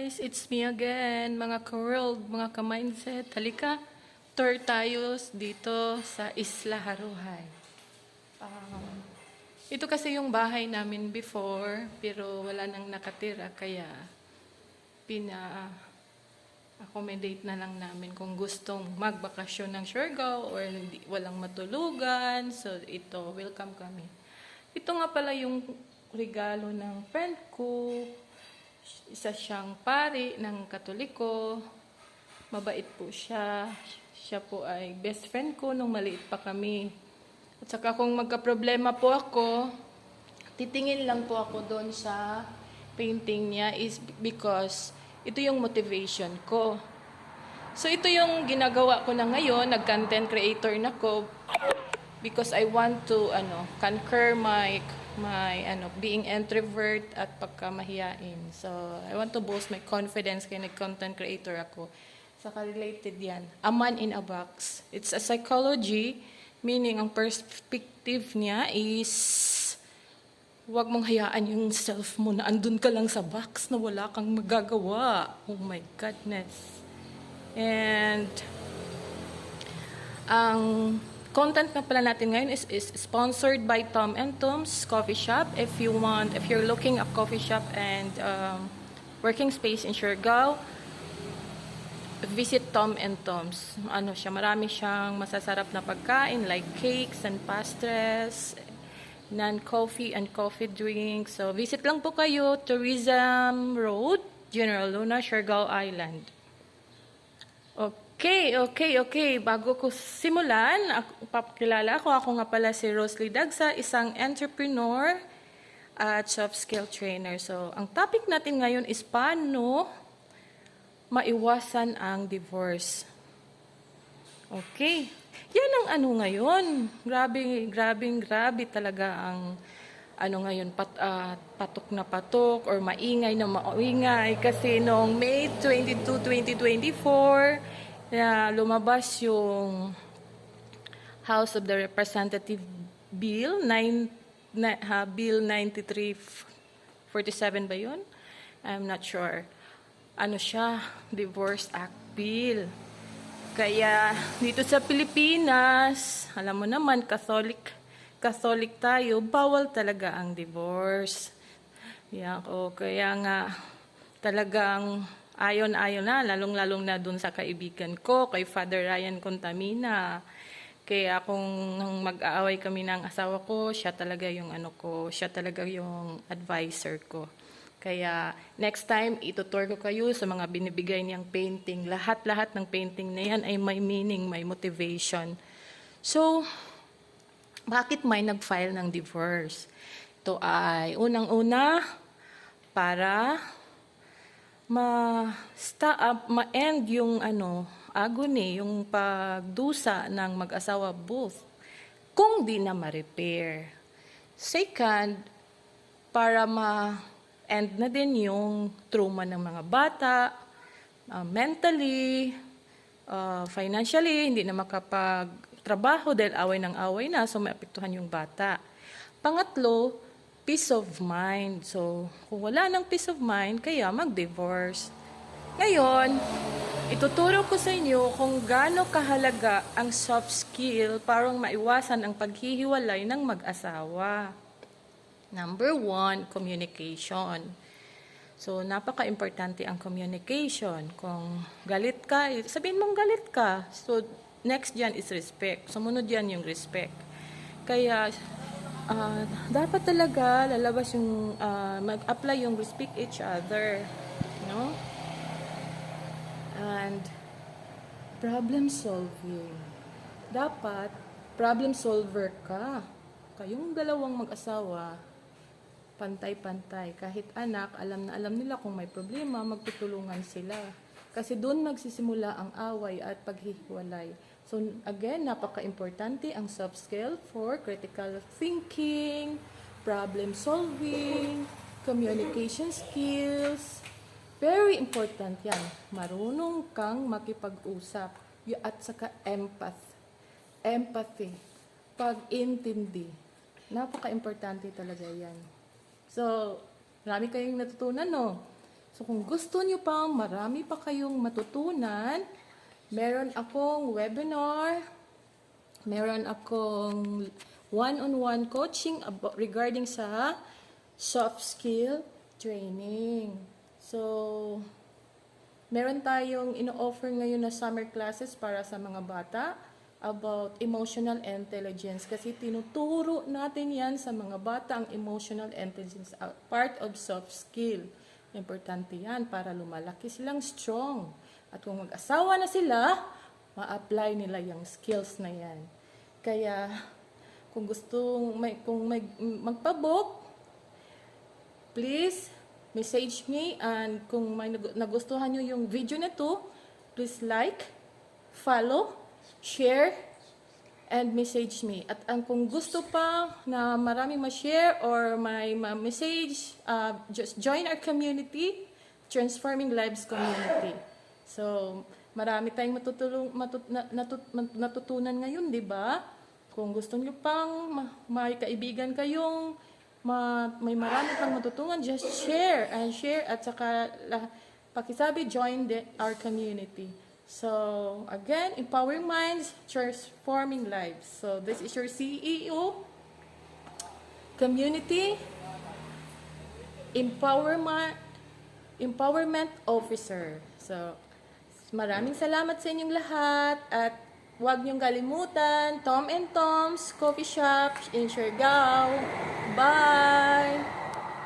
guys, it's me again, mga ka-world, mga ka-mindset. Halika, tour tayo dito sa Isla Haruhay. Ito kasi yung bahay namin before, pero wala nang nakatira, kaya pina-accommodate na lang namin kung gustong magbakasyon ng Siargao or walang matulugan. So ito, welcome kami. Ito nga pala yung regalo ng friend ko. Isa siyang pari ng Katoliko. Mabait po siya. Siya po ay best friend ko nung maliit pa kami. At saka kung magka-problema po ako, titingin lang po ako doon sa painting niya is because ito yung motivation ko. So ito yung ginagawa ko na ngayon, nag-content creator na ko because I want to conquer my being introvert at pagkamahiyain. So I want to boost my confidence kaya nag-content creator ako. Saka related yan. A man in a box. It's a psychology, meaning ang perspective niya is huwag mong hayaan yung self mo na andun ka lang sa box na wala kang magagawa. Oh my goodness. And ang content na pala natin ngayon is sponsored by Tom and Tom's Coffee Shop. If you're looking at coffee shop and working space in Siargao, visit Tom and Tom's. Marami siyang masasarap na pagkain like cakes and pastries, non-coffee and coffee drinks. So visit lang po kayo, Tourism Road, General Luna, Siargao Island. Okay. Bago ko simulan, papakilala ko. Ako nga pala si Rosalie Dagsa, isang entrepreneur at soft skill trainer. So, ang topic natin ngayon is paano maiwasan ang divorce. Okay. Yan ang ngayon. Grabe talaga ang ngayon, patok na patok or maingay na maingay. Kasi noong May 22, 2024, na lumabas yung House of the Representative Bill, Bill 9347 ba yun? I'm not sure. Divorce Act Bill. Kaya dito sa Pilipinas, alam mo naman, Catholic tayo, bawal talaga ang divorce. Kaya nga talagang ayon na, lalong-lalong na dun sa kaibigan ko, kay Father Ryan Contamina. Kaya kung mag-aaway kami ng asawa ko, siya talaga yung siya talaga yung advisor ko. Kaya next time, itutur ko kayo sa mga binibigay niyang painting. Lahat ng painting na yan ay may meaning, may motivation. So, bakit may nag-file ng divorce? Ito ay unang-una para ma-end yung agony, yung pagdusa ng mag-asawa both, kung di na ma-repair. Second, para ma-end na din yung trauma ng mga bata, mentally, financially, hindi na makapagtrabaho dahil away ng away na, so maapektuhan yung bata. Pangatlo, peace of mind. So, kung wala ng peace of mind, kaya mag-divorce. Ngayon, ituturo ko sa inyo kung gaano kahalaga ang soft skill para maiwasan ang paghihiwalay ng mag-asawa. Number 1, communication. So, napaka-importante ang communication. Kung galit ka, sabihin mong galit ka. So, next dyan is respect. Sumunod dyan yung respect. Kaya, dapat talaga lalabas yung mag-apply yung respect each other, no? And problem solving. Dapat problem solver ka. Kayong dalawang mag-asawa, pantay-pantay. Kahit anak, alam nila kung may problema, magtutulungan sila. Kasi doon magsisimula ang away at paghihiwalay. So again, napaka-importante ang soft skill for critical thinking, problem solving, communication skills. Very important yan. Marunong kang makipag-usap at saka empathy, pag-intindi. Napaka-importante talaga yan. So, marami kayong natutunan, no? So kung gusto nyo pang marami pa kayong matutunan, meron akong webinar, meron akong one-on-one coaching regarding sa soft skill training. So, meron tayong ino-offer ngayon na summer classes para sa mga bata about emotional intelligence kasi tinuturo natin yan sa mga bata ang emotional intelligence part of soft skill. Importante yan para lumalaki silang strong. At kung mag-asawa na sila, ma-apply nila yung skills na yan. Kaya, kung magpabook, please message me, and kung may nagustuhan nyo yung video na to, please like, follow, share, and message me. At kung gusto pa na marami ma-share or may ma-message, just join our community, Transforming Lives Community. So, marami tayong natutunan ngayon, di ba? Kung gusto nyo pang may kaibigan kayong may marami pang matutunan, just share and share, at saka pakisabi, join our community. So, again, empowering minds, transforming lives. So, this is your CEO, Community Empowerment Officer. So, maraming salamat sa inyong lahat, at huwag niyong kalimutan, Tom and Tom's Coffee Shop in Siargao. Bye!